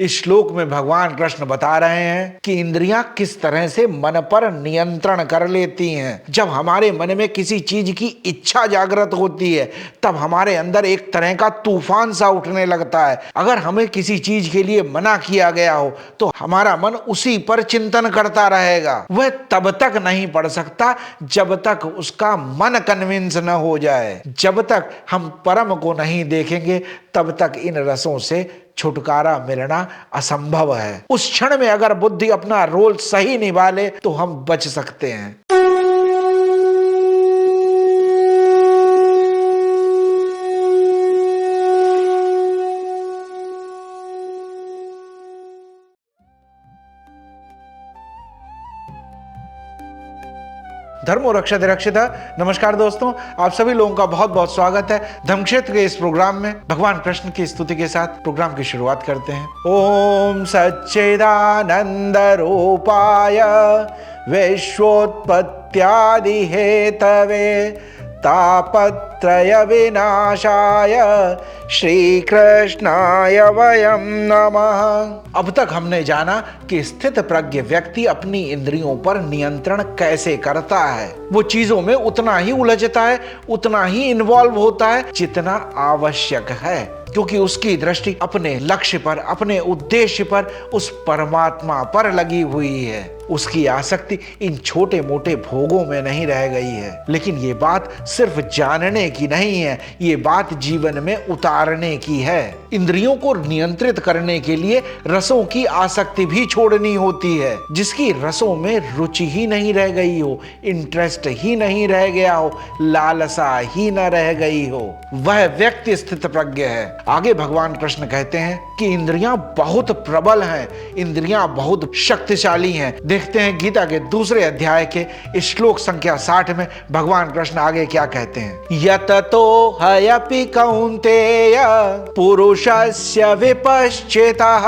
इस श्लोक में भगवान कृष्ण बता रहे हैं कि इंद्रियां किस तरह से मन पर नियंत्रण कर लेती हैं। जब हमारे मन में किसी चीज की इच्छा जागृत होती है तब हमारे अंदर एक तरह का तूफान सा उठने लगता है। अगर हमें किसी चीज के लिए मना किया गया हो तो हमारा मन उसी पर चिंतन करता रहेगा। वह तब तक नहीं पढ़ सकता जब तक उसका मन कन्विंस न हो जाए। जब तक हम परम को नहीं देखेंगे तब तक इन रसों से छुटकारा मिलना असंभव है। उस क्षण में अगर बुद्धि अपना रोल सही निभा ले तो हम बच सकते हैं। धर्मो रक्षते रक्षिता। नमस्कार दोस्तों, आप सभी लोगों का बहुत बहुत स्वागत है धर्मक्षेत्र के इस प्रोग्राम में। भगवान कृष्ण की स्तुति के साथ प्रोग्राम की शुरुआत करते हैं। ओम सच्चिदानंद रूपाय विश्वोत्पत्त्यादि हेतवे तापत्रय विनाशाय श्री कृष्णाय वयं नमः। अब तक हमने जाना कि स्थित प्रज्ञ व्यक्ति अपनी इंद्रियों पर नियंत्रण कैसे करता है। वो चीजों में उतना ही उलझता है, उतना ही इन्वॉल्व होता है जितना आवश्यक है, क्योंकि उसकी दृष्टि अपने लक्ष्य पर, अपने उद्देश्य पर, उस परमात्मा पर लगी हुई है। उसकी आसक्ति इन छोटे मोटे भोगों में नहीं रह गई है। लेकिन ये बात सिर्फ जानने की नहीं है, ये बात जीवन में उतारने की है। इंद्रियों को नियंत्रित करने के लिए रसों की आसक्ति भी छोड़नी होती है। जिसकी रसों में रुचि ही नहीं रह गई हो, इंटरेस्ट ही नहीं रह गया हो, लालसा ही न रह गई हो, वह व्यक्ति स्थित प्रज्ञ है। आगे भगवान कृष्ण कहते हैं कि इंद्रियां बहुत प्रबल हैं, इंद्रियां बहुत शक्तिशाली हैं। देखते हैं गीता के दूसरे अध्याय के श्लोक संख्या 60 में भगवान कृष्ण आगे क्या कहते हैं। यततो हयपि कौन्तेय पुरुषस्य विपश्चितः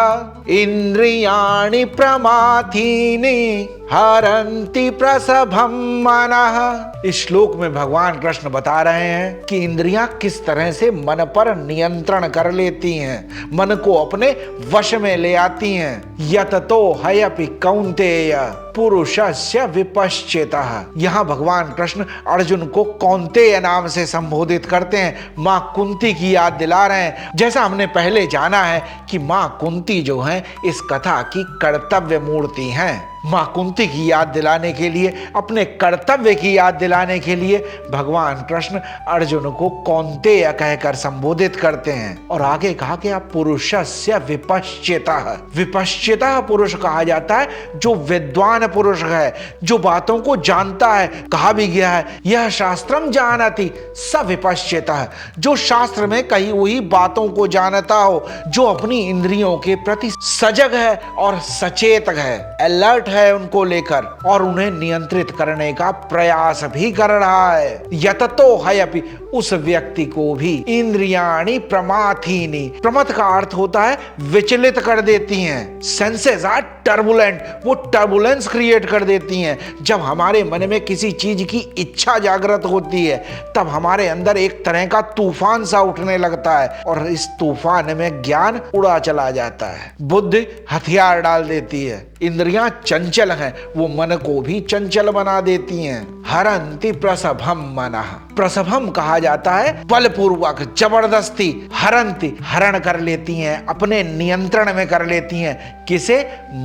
इंद्रियाणि प्रमाथीनि हरन्ति प्रसभं मनः। इस श्लोक में भगवान कृष्ण बता रहे हैं कि इंद्रियां किस तरह से मन पर नियंत्रण कर लेती हैं, मन को अपने वश में ले आती हैं। यततो हयपि कौन्तेय पुरुषस्य विपश्चितः। यहाँ भगवान कृष्ण अर्जुन को कौन्तेय नाम से संबोधित करते हैं, माँ कुंती की याद दिला रहे हैं। जैसा हमने पहले जाना है कि माँ कुंती जो है इस कथा की कर्तव्य मूर्ति हैं। माँ कुंती की याद दिलाने के लिए, अपने कर्तव्य की याद दिलाने के लिए भगवान कृष्ण अर्जुन को कौन्तेय कहकर संबोधित करते हैं। और आगे कहा कि आप पुरुषस्य विपश्चितः। विपश्चितः पुरुष कहा जाता है जो विद्वान पुरुष है, जो बातों को जानता है। कहा भी गया है यह शास्त्रम जानति स विपश्चितः। जो शास्त्र में कही हुई बातों को जानता हो, जो अपनी इंद्रियों के प्रति सजग है और सचेतक है, अलर्ट है उनको लेकर, और उन्हें नियंत्रित करने का प्रयास भी कर रहा है। यततो हयपि, उस व्यक्ति को भी इंद्रियाणि प्रमाथीनि। प्रमथ का अर्थ होता है विचलित कर देती हैं। सेंसेस आर टर्बुलेंट, वो टर्बुलेंस क्रिएट कर देती हैं। जब हमारे मन में किसी चीज की इच्छा जागृत होती है तब हमारे अंदर एक तरह का तूफान सा उठने लगता है और इस तूफान में ज्ञान उड़ा चला जाता है। बुद्धि हथियार डाल देती है। इंद्रियां चंचल हैं, वो मन को भी चंचल बना देती हैं। हरन्ति प्रसभम मनः। प्रसभम कहा जाता है बलपूर्वक, जबरदस्ती। हरन्ति, हरण कर लेती हैं, अपने नियंत्रण में कर लेती हैं। किसे?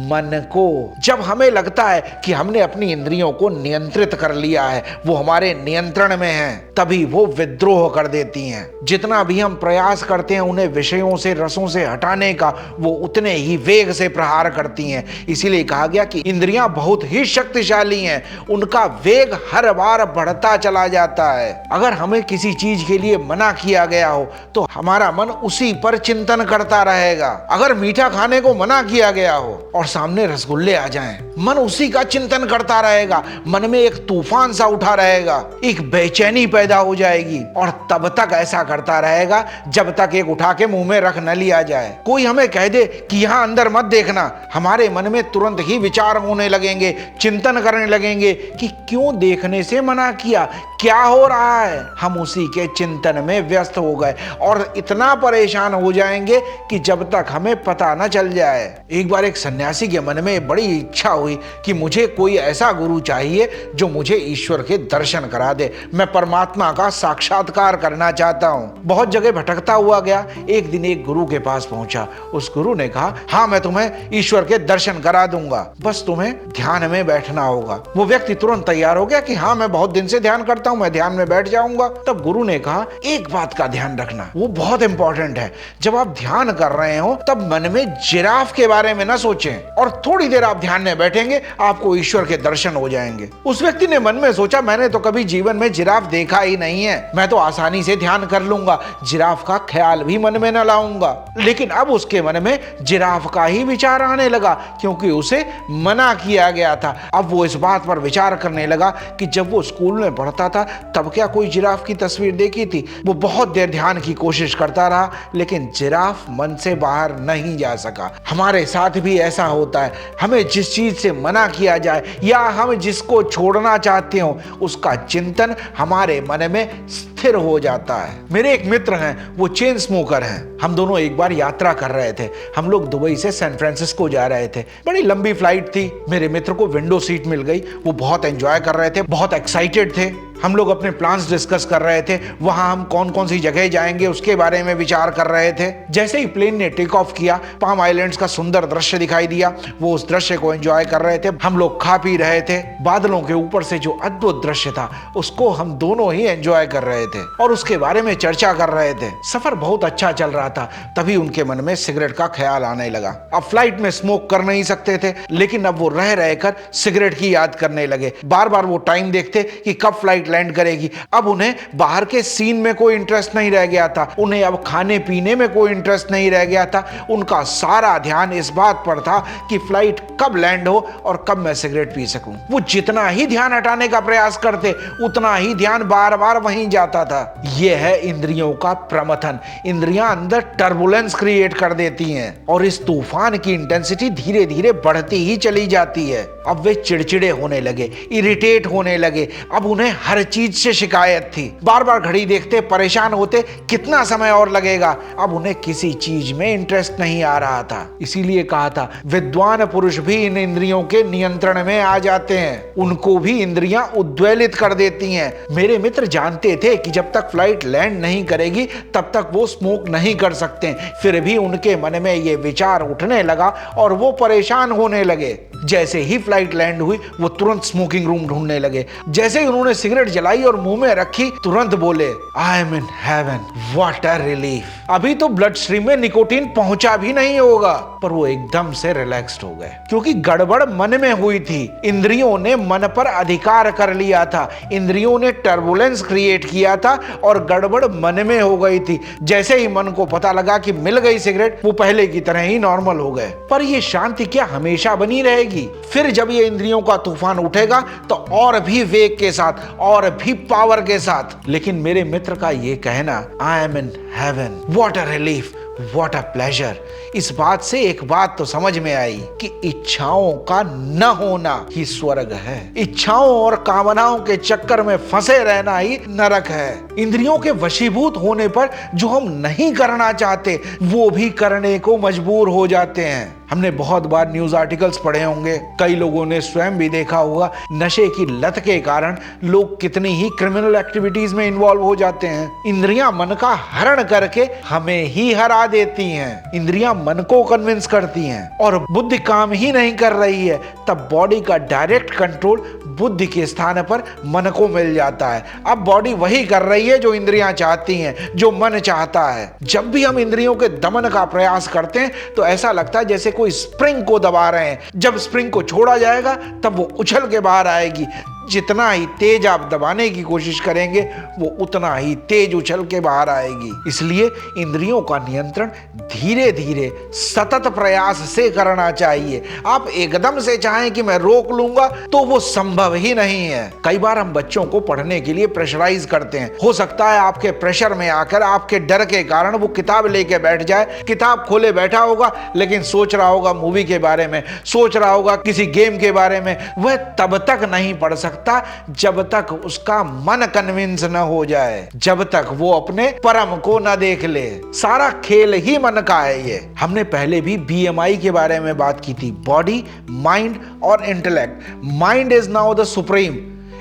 मन को। जब हमें लगता है कि हमने अपनी इंद्रियों को नियंत्रित कर लिया है, वो हमारे नियंत्रण में है, तभी वो विद्रोह कर देती हैं। जितना भी हम प्रयास करते हैं उन्हें विषयों से, रसों से हटाने का, वो उतने ही वेग से प्रहार करती हैं। इसीलिए कहा गया कि इंद्रियां बहुत ही शक्तिशाली हैं, उनका वेग हर बार बढ़ता चला जाता है। अगर हमें किसी चीज के लिए मना किया गया हो तो हमारा मन उसी पर चिंतन करता रहेगा। अगर मीठा खाने को मना किया गया हो और सामने रसगुल्ले आ जाएं मन उसी का चिंतन करता रहेगा, मन में एक तूफान सा उठा रहेगा, एक बेचैनी पैदा हो जाएगी और तब तक ऐसा करता रहेगा जब तक एक उठा के मुंह में रख न लिया जाए। कोई हमें कह दे कि यहां अंदर मत देखना, हमारे मन में तुरंत ही विचार होने लगेंगे, चिंतन करने लगेंगे कि क्यों देखने से मना किया, क्या हो रहा है। हम उसी के चिंतन में व्यस्त हो गए और इतना परेशान हो जाएंगे कि जब तक हमें पता न चल जाए। एक बार एक सन्यासी के मन में बड़ी इच्छा हुई कि मुझे कोई ऐसा गुरु चाहिए जो मुझे ईश्वर के दर्शन करा दे, मैं परमात्मा का साक्षात्कार करना चाहता हूं। बहुत जगह भटकता हुआ गया, एक दिन एक गुरु के पास पहुंचा। उस गुरु ने कहा, हाँ मैं तुम्हें ईश्वर के दर्शन करा दूंगा, बस तुम्हें ध्यान में बैठना होगा। वो व्यक्ति तुरंत तैयार हो गया कि हाँ मैं बहुत दिन से ध्यान करता हूं, मैं ध्यान में बैठ जाऊंगा। तब गुरु ने कहा, एक बात का ध्यान रखना, वो बहुत इंपॉर्टेंट है, जब आप ध्यान कर रहे हो तब मन में जिराफ के बारे में न सोचें और थोड़ी देर आप ध्यान में बैठेंगे, आपको ईश्वर के दर्शन हो जाएंगे। उस व्यक्ति ने मन में सोचा, मैंने तो कभी जीवन में जिराफ देखा ही नहीं है, मैं तो आसानी से ध्यान कर लूंगा, जिराफ का ख्याल भी मन में न लाऊंगा। लेकिन अब उसके मन में जिराफ का ही विचार आने लगा, क्योंकि उसे मना किया गया था। अब वो इस बात पर विचार करने लगा कि जब वो स्कूल में पढ़ता था तब क्या कोई जिराफ की तस्वीर देखी थी। वो बहुत देर ध्यान की कोशिश करता रहा, लेकिन जिराफ मन से बाहर नहीं जा सका। हमारे साथ भी ऐसा होता है, हमें जिस चीज से मना किया जाए या हम जिसको छोड़ना चाहते हो, उसका चिंतन हमारे मन में स्थिर हो जाता है। मेरे एक मित्र हैं, वो चेन स्मोकर हैं। हम दोनों एक बार यात्रा कर रहे थे, हम लोग दुबई से सैन फ्रांसिस्को जा रहे थे, बड़ी लंबी फ्लाइट थी। मेरे मित्र को विंडो सीट मिल गई, वो बहुत एंजॉय कर रहे थे, बहुत एक्साइटेड थे। हम लोग अपने प्लान्स डिस्कस कर रहे थे, वहां हम कौन कौन सी जगह जाएंगे उसके बारे में विचार कर रहे थे। जैसे ही प्लेन ने टेक ऑफ किया, पाम आइलैंड्स का सुंदर दृश्य दिखाई दिया, वो उस दृश्य को एंजॉय कर रहे थे, हम लोग खा पी रहे थे। बादलों के ऊपर से जो अद्भुत दृश्य था उसको हम दोनों ही एंजॉय कर रहे थे और उसके बारे में चर्चा कर रहे थे। सफर बहुत अच्छा चल रहा था, तभी उनके मन में सिगरेट का ख्याल आने लगा। अब फ्लाइट में स्मोक कर नहीं सकते थे, लेकिन अब वो रह रहकर सिगरेट की याद करने लगे। बार बार वो टाइम देखते कि कब फ्लाइट लैंड करेगी। अब उन्हें बाहर के सीन में कोई इंटरेस्ट नहीं रह गया था, उन्हें अब खाने पीने में कोई इंटरेस्ट नहीं रह गया था। उनका सारा ध्यान इस बात पर था कि फ्लाइट कब लैंड हो और कब मैं सिगरेट पी सकूं। वो जितना ही ध्यान हटाने का प्रयास करते, उतना ही ध्यान बार बार वहीं जाता था। यह है इंद्रियों का प्रमथन। इंद्रियां अंदर टर्बुलेंस क्रिएट कर देती हैं और इस तूफान की इंटेंसिटी धीरे धीरे बढ़ती ही चली जाती है। अब वे चिड़चिड़े होने लगे, इरिटेट होने लगे। अब उन्हें हर चीज से शिकायत थी, बार बार घड़ी देखते, परेशान होते, कितना समय और लगेगा। अब उन्हें किसी चीज में इंटरेस्ट नहीं आ रहा था। इसीलिए कहा था, विद्वान पुरुष भी इन इंद्रियों के नियंत्रण में आ जाते हैं, उनको भी इंद्रियां उद्वेलित कर देती हैं। मेरे मित्र जानते थे कि जब तक फ्लाइट लैंड नहीं करेगी तब तक वो स्मोक नहीं कर सकते, फिर भी उनके मन में ये विचार उठने लगा और वो परेशान होने लगे। जैसे ही फ्लाइट लैंड हुई, वो तुरंत स्मोकिंग रूम ढूंढने लगे। जैसे ही उन्होंने सिगरेट जलाई और मुंह में रखी, तुरंत बोले, I am in heaven, what a relief. अभी तो ब्लड स्ट्रीम में निकोटीन पहुंचा भी नहीं होगा, पर वो एकदम से रिलैक्स्ड हो गए, क्योंकि गड़बड़ मन में हुई थी। इंद्रियों ने मन पर अधिकार कर लिया था, इंद्रियों ने टर्बुलेंस क्रिएट किया था और गड़बड़ मन में हो गई थी। जैसे ही मन को पता लगा कि मिल गई सिगरेट, वो पहले की तरह ही नॉर्मल हो गए। पर ये शांति क्या हमेशा बनी रहेगी? फिर जब ये इंद्रियों का तूफान उठेगा तो और भी वेग के साथ, और भी पावर के साथ। लेकिन मेरे मित्र का ये कहना, I am in heaven, what a relief, what a pleasure, इस बात से एक बात तो समझ में आई कि इच्छाओं का न होना ही स्वर्ग है। इच्छाओं और कामनाओं के चक्कर में फंसे रहना ही नरक है। इंद्रियों के वशीभूत होने पर जो हम नहीं करना चाहते, वो भी करने को मजबूर हो जाते हैं। हमने बहुत बार न्यूज आर्टिकल्स पढ़े होंगे, कई लोगों ने स्वयं भी देखा होगा, नशे की लत के कारण लोग कितनी ही क्रिमिनल एक्टिविटीज में इन्वॉल्व हो जाते हैं। इंद्रियां मन का हरण करके हमें ही हरा देती हैं। इंद्रियां मन को कन्विंस करती हैं और बुद्धि काम ही नहीं कर रही है, तब बॉडी का डायरेक्ट कंट्रोल बुद्धि के स्थान पर मन को मिल जाता है। अब बॉडी वही कर रही है जो इंद्रियां चाहती हैं, जो मन चाहता है। जब भी हम इंद्रियों के दमन का प्रयास करते हैं तो ऐसा लगता है जैसे कोई स्प्रिंग को दबा रहे हैं। जब स्प्रिंग को छोड़ा जाएगा तब वो उछल के बाहर आएगी। जितना ही तेज आप दबाने की कोशिश करेंगे वो उतना ही तेज उछल के बाहर आएगी। इसलिए इंद्रियों का नियंत्रण धीरे धीरे सतत प्रयास से करना चाहिए। आप एकदम से चाहें कि मैं रोक लूंगा तो वो संभव ही नहीं है। कई बार हम बच्चों को पढ़ने के लिए प्रेशराइज करते हैं। हो सकता है आपके प्रेशर में आकर, आपके डर के कारण वो किताब लेके बैठ जाए, किताब खोले बैठा होगा लेकिन सोच रहा होगा मूवी के बारे में, सोच रहा होगा किसी गेम के बारे में। वह तब तक नहीं पढ़ सकता जब तक उसका मन कन्विंस न हो जाए, जब तक वो अपने परम को न देख ले। सारा खेल ही मन का है। ये हमने पहले भी BMI के बारे में बात की थी, बॉडी, माइंड और intellect. Mind is now the supreme,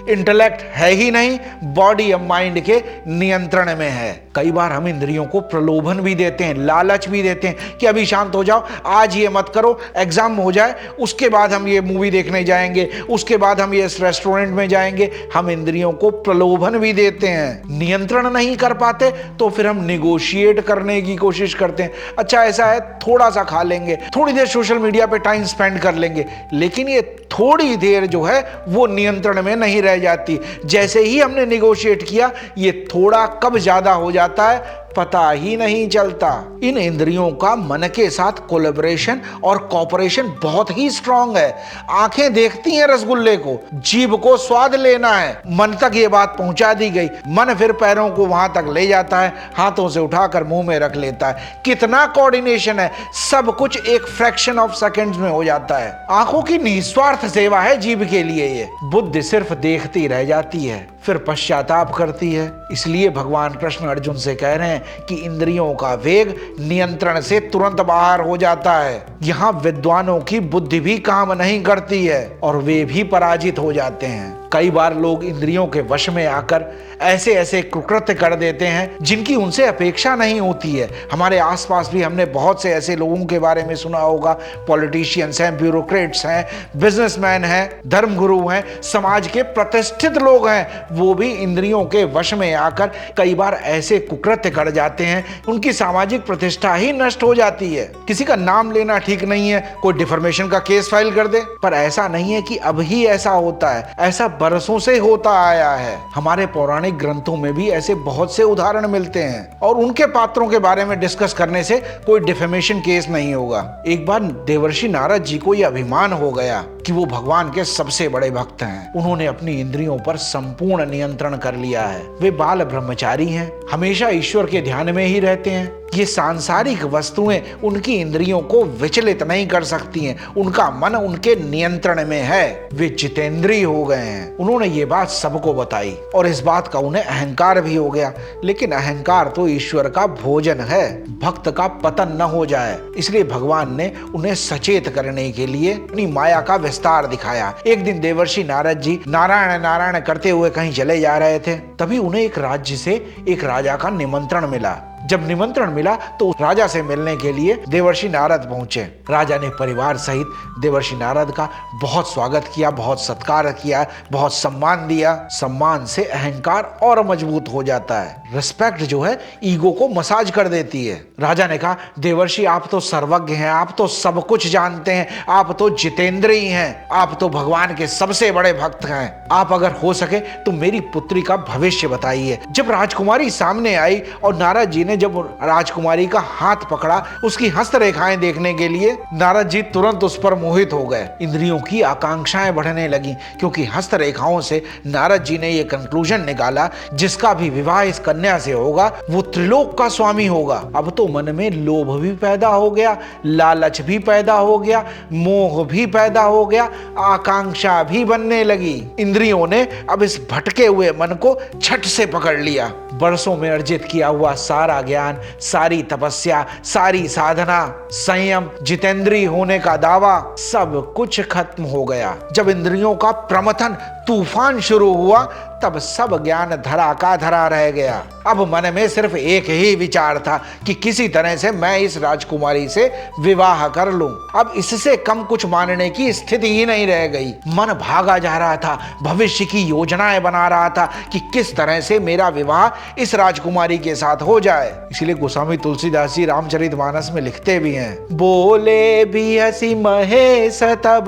intellect है ही नहीं, बॉडी अब माइंड के नियंत्रण में है। कई बार हम इंद्रियों को प्रलोभन भी देते हैं, लालच भी देते हैं कि अभी शांत हो जाओ, आज ये मत करो, एग्जाम हो जाए उसके बाद हम ये मूवी देखने जाएंगे, उसके बाद हम ये इस रेस्टोरेंट में जाएंगे। हम इंद्रियों को प्रलोभन भी देते हैं। नियंत्रण नहीं कर पाते तो फिर हम निगोशिएट करने की कोशिश करते हैं। अच्छा ऐसा है, थोड़ा सा खा लेंगे, थोड़ी देर सोशल मीडिया पे टाइम स्पेंड कर लेंगे, लेकिन ये थोड़ी देर जो है वो नियंत्रण में नहीं रह जाती। जैसे ही हमने निगोशिएट किया, ये थोड़ा कब ज्यादा हो जाता है पता ही नहीं चलता। इन इंद्रियों का मन के साथ कोलैबोरेशन और कॉपरेशन बहुत ही स्ट्रांग है। आंखें देखती हैं रसगुल्ले को, जीभ को स्वाद लेना है, मन तक ये बात पहुंचा दी गई, मन फिर पैरों को वहां तक ले जाता है, हाथों से उठाकर मुंह में रख लेता है। कितना कोऑर्डिनेशन है, सब कुछ एक फ्रैक्शन ऑफ सेकंड्स में हो जाता है। आंखों की निस्वार्थ सेवा है जीभ के लिए ये। बुद्धि सिर्फ देखती रह जाती है, फिर पश्चाताप करती है। इसलिए भगवान कृष्ण अर्जुन से कह रहे हैं कि इंद्रियों का वेग नियंत्रण से तुरंत बाहर हो जाता है। यहाँ विद्वानों की बुद्धि भी काम नहीं करती है और वे भी पराजित हो जाते हैं। कई बार लोग इंद्रियों के वश में आकर ऐसे ऐसे कुकृत्य कर देते हैं जिनकी उनसे अपेक्षा नहीं होती है। हमारे आसपास भी हमने बहुत से ऐसे लोगों के बारे में सुना होगा। पॉलिटिशियंस हैं, ब्यूरोक्रेट्स हैं, बिजनेसमैन हैं, धर्मगुरु हैं, समाज के प्रतिष्ठित लोग हैं, वो भी इंद्रियों के वश में आकर कई बार ऐसे कुकृत्य कर जाते हैं, उनकी सामाजिक प्रतिष्ठा ही नष्ट हो जाती है। किसी का नाम लेना ठीक नहीं है, कोई डिफर्मेशन का केस फाइल कर दे, पर ऐसा नहीं है कि अब ही ऐसा होता है, ऐसा बरसों से होता आया है। हमारे पौराणिक ग्रंथों में भी ऐसे बहुत से उदाहरण मिलते हैं और उनके पात्रों के बारे में डिस्कस करने से कोई डिफेमेशन केस नहीं होगा। एक बार देवर्षि नारद जी को यह अभिमान हो गया कि वो भगवान के सबसे बड़े भक्त हैं। उन्होंने अपनी इंद्रियों पर संपूर्ण नियंत्रण कर लिया है। वे बाल ब्रह्मचारी हैं, हमेशा ईश्वर के ध्यान में ही रहते हैं। ये सांसारिक वस्तुएं उनकी इंद्रियों को विचलित नहीं कर सकती हैं। उनका मन उनके नियंत्रण में है। वे जितेंद्रिय हो गए हैं। उन्होंने ये बात सबको बताई और इस बात का उन्हें अहंकार भी हो गया। लेकिन अहंकार तो ईश्वर का भोजन है, भक्त का पतन न हो जाए, इसलिए भगवान ने उन्हें सचेत करने के लिए अपनी माया का विस्तार दिखाया। एक दिन देवर्षि नारद जी नारायण नारायण करते हुए कहीं चले जा रहे थे। तभी उन्हें एक राज्य से एक राजा का निमंत्रण मिला। जब निमंत्रण मिला तो उस राजा से मिलने के लिए देवर्षि नारद पहुंचे। राजा ने परिवार सहित देवर्षि नारद का बहुत स्वागत किया, बहुत सत्कार किया, बहुत सम्मान दिया। सम्मान से अहंकार और मजबूत हो जाता है। रिस्पेक्ट जो है ईगो को मसाज कर देती है। राजा ने कहा, देवर्षि आप तो सर्वज्ञ हैं, आप तो सब कुछ जानते हैं, आप तो जितेंद्रिय हैं, आप तो भगवान के सबसे बड़े भक्त हैं। आप अगर हो सके तो मेरी पुत्री का भविष्य बताइए। जब राजकुमारी सामने आई और नारद जी ने जब राजकुमारी का हाथ पकड़ा उसकी हस्तरेखाएं देखने के लिए, नारद जी तुरंत उस पर मोहित हो गए। इंद्रियों की आकांक्षाएं बढ़ने लगी क्योंकि हस्तरेखाओं से नारद जी ने यह कंक्लूजन निकाला, जिसका भी विवाह इस कन्या से होगा वो त्रिलोक का स्वामी होगा। अब तो मन में लोभ भी पैदा हो गया, लालच भी पैदा हो गया, मोह भी पैदा हो गया, आकांक्षा भी बनने लगी। इंद्रियों ने अब इस भटके हुए मन को झट से पकड़ लिया। बरसों में अर्जित किया हुआ सारा ज्ञान, सारी तपस्या, सारी साधना, संयम, जितेंद्रिय होने का दावा, सब कुछ खत्म हो गया। जब इंद्रियों का प्रमथन तूफान शुरू हुआ तब सब ज्ञान धरा का धरा रह गया। अब मन में सिर्फ एक ही विचार था कि किसी तरह से मैं इस राजकुमारी से विवाह कर लूं। अब इससे कम कुछ मानने की स्थिति ही नहीं रह गई। मन भागा जा रहा था, भविष्य की योजनाएं बना रहा था कि किस तरह से मेरा विवाह इस राजकुमारी के साथ हो जाए। इसीलिए गोस्वामी तुलसीदास जी रामचरितमानस में लिखते भी हैं, बोले भी हसी महेश तब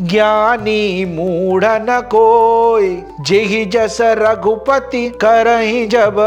ज्ञानी मूढ़ न कोई, जेहि जस रघुपति करहि जब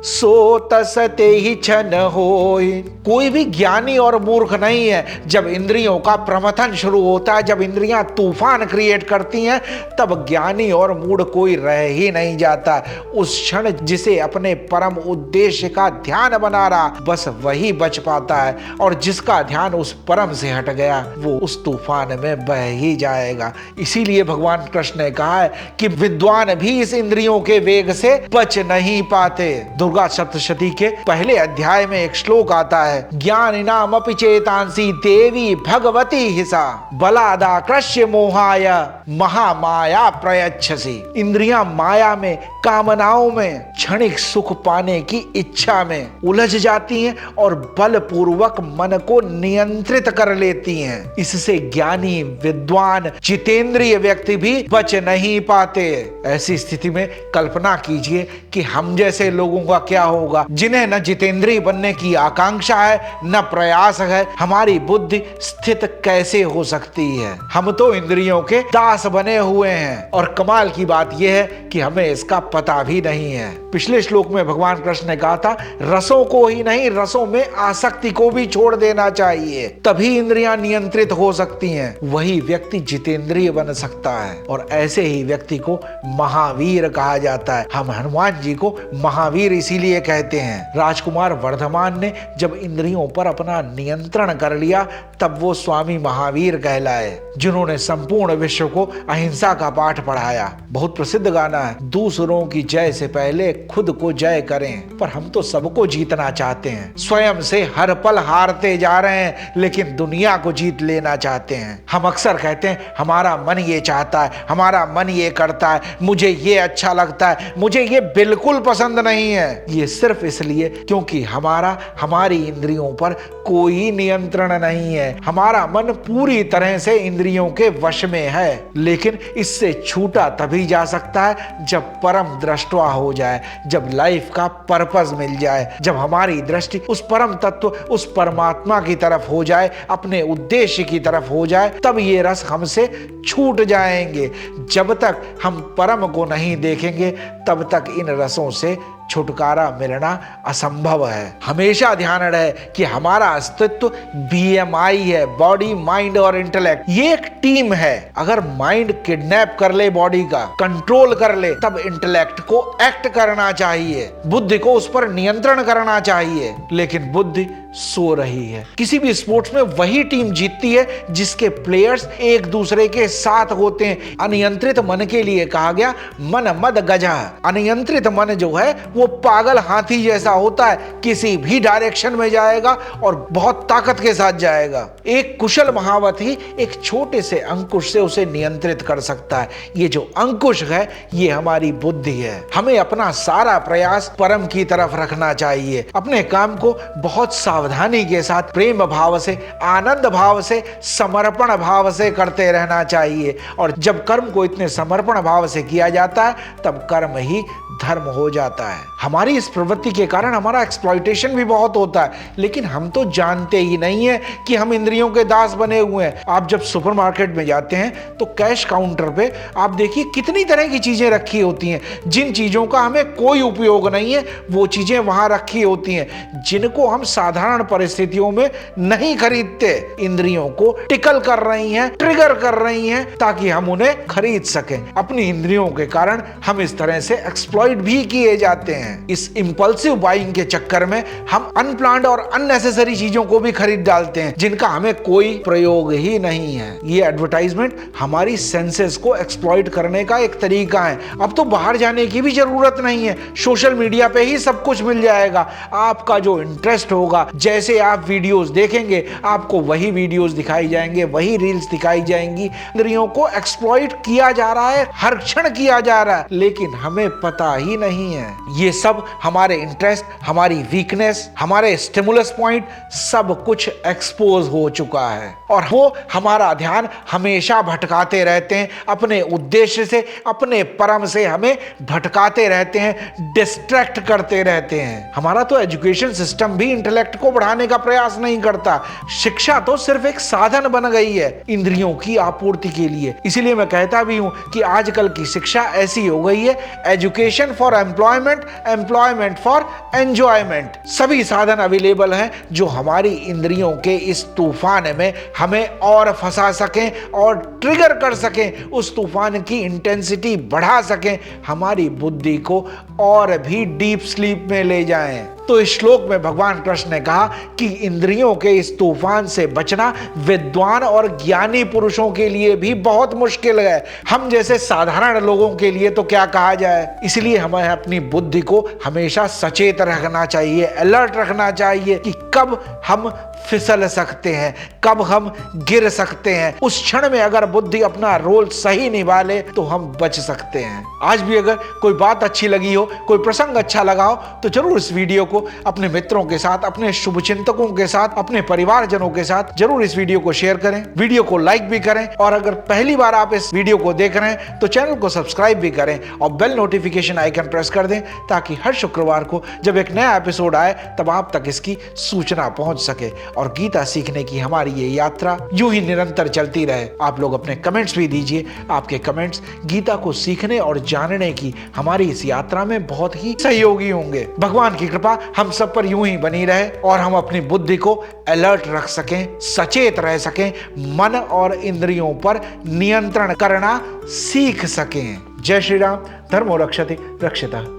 सो तस तेहि छन होय। कोई भी ज्ञानी और मूर्ख नहीं है। जब इंद्रियों का प्रमथन शुरू होता है, जब इंद्रियां तूफान क्रिएट करती हैं, तब ज्ञानी और मूढ़ कोई रह ही नहीं जाता। उस क्षण जिसे अपने परम उद्देश्य का ध्यान बना रहा, बस वही बच पाता है, और जिसका ध्यान उस परम से हट गया वो उस तूफान में बह ही जाएगा। इसीलिए भगवान कृष्ण ने कहा है कि विद्वान भी इस इंद्रियों के वेग से बच नहीं पाते। दुर्गा सप्तशती के पहले अध्याय में एक श्लोक आता है, ज्ञानिनाम अपि चेतांसी देवी भगवती हिसा बलादाकृष्य मोहाय महामाया प्रयच्छसि। इंद्रियां माया में, कामनाओं में, क्षणिक सुख पाने की इच्छा में उलझ जाती हैं और बलपूर्वक मन को नियंत्रित कर लेती हैं। इससे ज्ञानी, विद्वान, जितेंद्रिय व्यक्ति भी बच नहीं पाते। ऐसी स्थिति में कल्पना कीजिए कि हम जैसे लोगों का क्या होगा, जिन्हें न जितेंद्रिय बनने की आकांक्षा है, न प्रयास है। हमारी बुद्धि स्थित कैसे हो सकती है? हम तो इंद्रियों के दास बने हुए हैं, और कमाल की बात यह है कि हमें इसका पता भी नहीं है। पिछले श्लोक में भगवान कृष्ण ने कहा था, रसों को ही नहीं, रसों में आसक्ति को भी छोड़ देना चाहिए, तभी इंद्रियां नियंत्रित हो सकती हैं। वही व्यक्ति जितेंद्रिय बन सकता है, और ऐसे ही व्यक्ति को महावीर कहा जाता है। हम हनुमान जी को महावीर इसीलिए कहते हैं। राजकुमार वर्धमान ने जब इंद्रियों पर अपना नियंत्रण कर लिया, तब वो स्वामी महावीर कहलाए, जिन्होंने संपूर्ण विश्व को अहिंसा का पाठ पढ़ाया। बहुत प्रसिद्ध गाना है, दूसरों की जय से पहले खुद को जय करें। पर हम तो सबको जीतना चाहते हैं, स्वयं से हर पल हारते जा रहे हैं, लेकिन दुनिया को जीत लेना चाहते हैं। हम अक्सर कहते हैं, हमारा मन ये चाहता है, हमारा मन ये करता है, मुझे ये अच्छा लगता है, मुझे ये बिल्कुल पसंद नहीं है। ये सिर्फ इसलिए क्योंकि हमारी इंद्रियों पर कोई नियंत्रण नहीं है। हमारा मन पूरी तरह से इंद्रियों के वश में है, लेकिन इससे छूटा तभी जा सकता है जब परम दृष्टवा हो जाए, जब लाइफ का पर्पस मिल जाए, जब हमारी दृष्टि उस परम तत्व, उस परमात्मा की तरफ हो जाए, अपने उद्देश्य की तरफ हो जाए, तब ये रस हमसे छूट जाएंगे। जब तक हम परम को नहीं देखेंगे, तब तक इन रसों से छुटकारा मिलना असंभव है। हमेशा ध्यान रहे कि हमारा अस्तित्व BMI है, बॉडी, माइंड और इंटेलेक्ट। ये एक टीम है। अगर माइंड किडनैप कर ले बॉडी का, कंट्रोल कर ले, तब इंटेलेक्ट को एक्ट करना चाहिए, बुद्धि को उस पर नियंत्रण करना चाहिए। लेकिन बुद्धि सो रही है। किसी भी स्पोर्ट्स में वही टीम जीतती है जिसके प्लेयर्स एक दूसरे के साथ होते हैं। अनियंत्रित मन के लिए कहा गया, मन मद गजा। अनियंत्रित मन जो है वो पागल हाथी जैसा होता है, किसी भी डायरेक्शन में जाएगा और बहुत ताकत के साथ जाएगा। एक कुशल महावती एक छोटे से अंकुश से उसे नियंत्रित कर सकता है। ये जो अंकुश है, ये हमारी बुद्धि है। हमें अपना सारा प्रयास परम की तरफ रखना चाहिए। अपने काम को बहुत सावधानी के साथ, प्रेम भाव से, आनंद भाव से, समर्पण भाव से करते रहना चाहिए। और जब कर्म को इतने समर्पण भाव से किया जाता है, तब कर्म ही धर्म हो जाता है। हमारी इस प्रवृत्ति के कारण हमारा एक्सप्लॉइटेशन भी बहुत होता है, लेकिन हम तो जानते ही नहीं है कि हम इंद्रियों के दास बने हुए हैं। आप जब सुपरमार्केट में जाते हैं तो कैश काउंटर पे आप देखिए कितनी तरह की चीजें रखी होती हैं। जिन चीजों का हमें कोई उपयोग नहीं है, वो चीजें वहां रखी होती हैं, जिनको हम साधारण परिस्थितियों में नहीं खरीदते। इंद्रियों को टिकल कर रही हैं, ट्रिगर कर रही हैं, ताकि हम उन्हें खरीद सकें। अपनी इंद्रियों के कारण हम इस तरह से एक्सप्लॉइट भी किए जाते हैं। इस इंपल्सिव बाइंग के चक्कर में हम अनप्लान्ड और अननेसेसरी चीजों को भी खरीद डालते हैं, जिनका हमें कोई प्रयोग ही नहीं है। ये एडवर्टाइजमेंट हमारी सेंसेस को एक्सप्लॉइट करने का एक तरीका है। अब तो बाहर जाने की भी जरूरत नहीं है, सोशल मीडिया पे ही सब कुछ मिल जाएगा। आपका जो इंटरेस्ट होगा, जैसे आप वीडियोस देखेंगे आपको वही वीडियोस दिखाई जाएंगे, वही रील्स दिखाई जाएंगी। इंद्रियों को एक्सप्लॉइट किया जा रहा है, हर क्षण किया जा रहा है, लेकिन हमें पता ही नहीं है। ये सब हमारे इंटरेस्ट, हमारी वीकनेस, हमारे स्टिमुलस पॉइंट सब कुछ एक्सपोज हो चुका है और वो हमारा ध्यान हमेशा भटकाते रहते हैं, अपने उद्देश्य से, अपने परम से हमें भटकाते रहते हैं, डिस्ट्रैक्ट करते रहते हैं। हमारा तो एजुकेशन सिस्टम भी इंटेलेक्ट को बढ़ाने का प्रयास नहीं करता। शिक्षा तो सिर्फ एक साधन बन गई है इंद्रियों की आपूर्ति के लिए। इसीलिए मैं कहता भी हूं कि आजकल की शिक्षा ऐसी हो गई है, education for employment, employment for enjoyment. सभी साधन अवेलेबल हैं जो हमारी इंद्रियों के इस तूफान में हमें और फंसा सकें और ट्रिगर कर सकें, उस तूफान की इंटेंसिटी बढ़ा सकें, हमारी बुद्धि को और भी डीप स्लीप में ले जाएं। तो इस श्लोक में भगवान कृष्ण ने कहा कि इंद्रियों के इस तूफान से बचना विद्वान और ज्ञानी पुरुषों के लिए भी बहुत मुश्किल है। हम जैसे साधारण लोगों के लिए तो क्या कहा जाए। इसलिए हमें अपनी बुद्धि को हमेशा सचेत रखना चाहिए, अलर्ट रखना चाहिए कि कब हम फिसल सकते हैं, कब हम गिर सकते हैं। उस क्षण में अगर बुद्धि अपना रोल सही निभा ले तो हम बच सकते हैं। आज भी अगर कोई बात अच्छी लगी हो, कोई प्रसंग अच्छा लगा हो, तो जरूर इस वीडियो को अपने मित्रों के साथ, अपने शुभचिंतकों के साथ, अपने परिवारजनों के साथ जरूर इस वीडियो को शेयर करें, वीडियो को लाइक भी करें और अगर पहली बार आप इस वीडियो को देख रहे हैं तो चैनल को सब्सक्राइब भी करें और बेल नोटिफिकेशन आइकन प्रेस कर दें ताकि हर शुक्रवार को जब एक नया एपिसोड आए तब आप तक इसकी सूचना पहुंच सके और गीता सीखने की हमारी ये यात्रा यूं ही निरंतर चलती रहे। आप लोग अपने कमेंट्स भी दीजिए, आपके कमेंट्स गीता को सीखने और जानने की हमारी इस यात्रा में बहुत ही सहयोगी होंगे। भगवान की कृपा हम सब पर यूं ही बनी रहे और हम अपनी बुद्धि को अलर्ट रख सकें, सचेत रह सकें, मन और इंद्रियों पर नियंत्रण करना सीख सकें। जय श्री राम। धर्मो रक्षति रक्षितः।